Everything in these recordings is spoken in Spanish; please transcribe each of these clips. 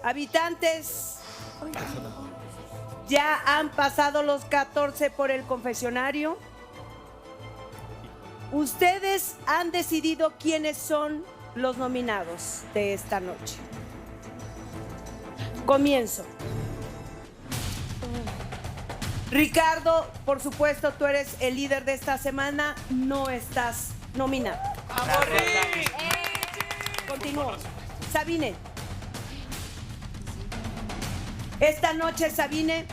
Habitantes, ya han pasado los 14 por el confesionario. Ustedes han decidido quiénes son los nominados de esta noche. Comienzo. Ricardo, por supuesto, tú eres el líder de esta semana, no estás nominado. Continúo. Sabine. Esta noche, Sabine,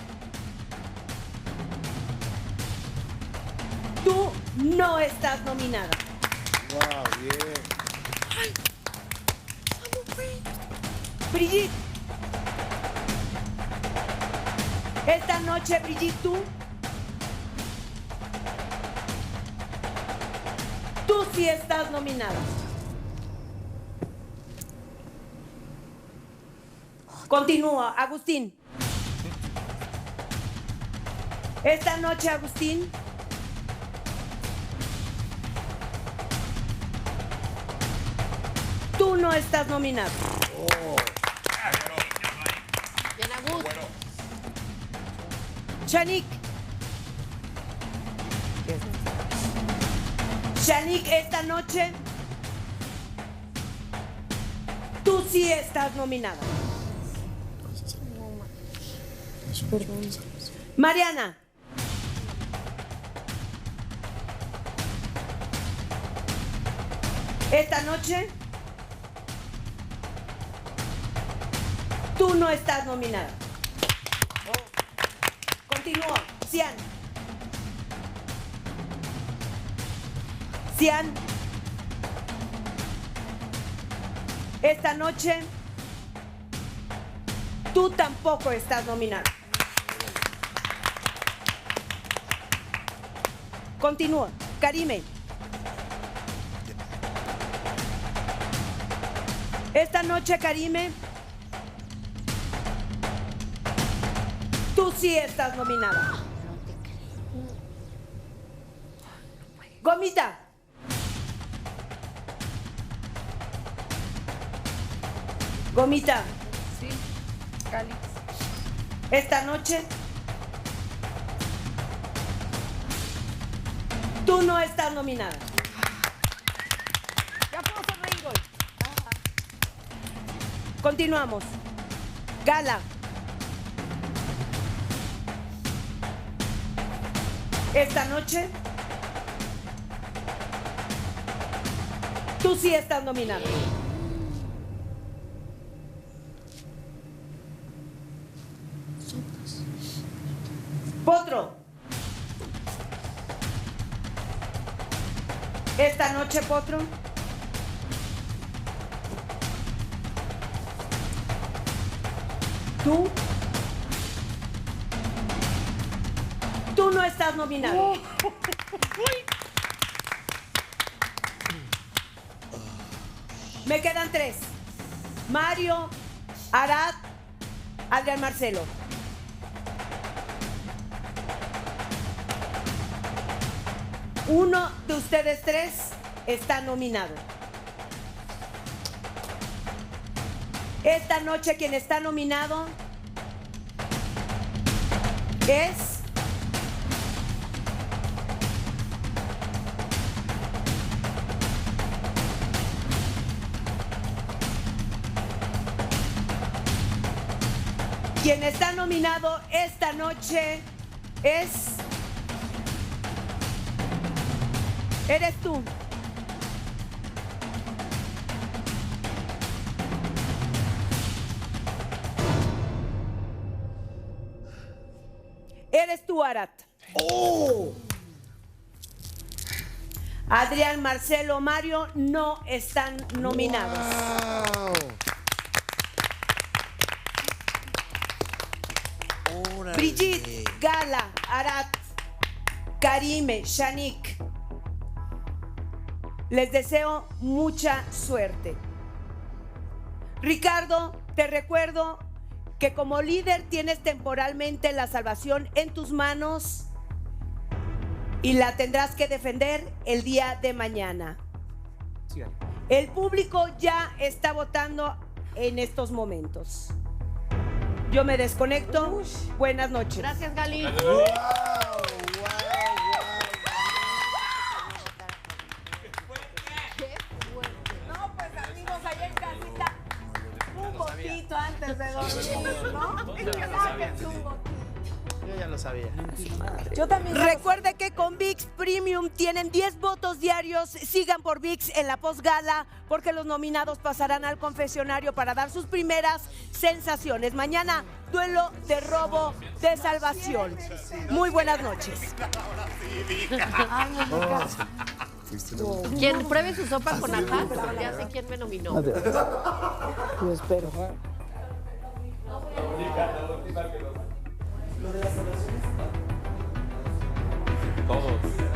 tú no estás nominada. Wow, bien. Brigitte. Esta noche, Brigitte, tú sí estás nominada. Continúa, Agustín. Esta noche, Agustín, tú no estás nominado. Bien, Agus. Shanique. Shanique, esta noche, tú sí estás nominada. Mariana. Esta noche, tú no estás nominada. Continúo. Cian. Cian. Esta noche, tú tampoco estás nominada. Continúa. Karime. Esta noche, Karime, tú sí estás nominada. Gomita. Gomita. Sí, Cali. Esta noche, tú no estás nominada. Ya puedo ser Ringol. Continuamos. Gala. Esta noche, tú sí estás nominada. Potro. Esta noche, Potro, tú no estás nominado. Me quedan 3. Mario, Arad, Adrián Marcelo. Uno de ustedes 3 está nominado. Esta noche quien está nominado es quien está nominado esta noche eres tú. Eres tú, Arat. ¡Oh! Adrián, Marcelo, Mario no están nominados. Wow. Órale. Brigitte, Gala, Arat, Karime, Shanique. Les deseo mucha suerte. Ricardo, te recuerdo que como líder tienes temporalmente la salvación en tus manos y la tendrás que defender el día de mañana. El público ya está votando en estos momentos. Yo me desconecto. Buenas noches. Gracias, Gali. No, pues amigos, allá en casita, un poquito antes de dormir, ¿no? Relájense un poquito. Yo ya lo sabía. Yo también. Recuerde que con ViX Premium tienen 10 votos diarios. Sigan por ViX en la postgala porque los nominados pasarán al confesionario para dar sus primeras sensaciones. Mañana, duelo de robo de salvación. Muy buenas noches. Quien pruebe su sopa con ajá, ya sé quién me nominó. Yo espero. Todos.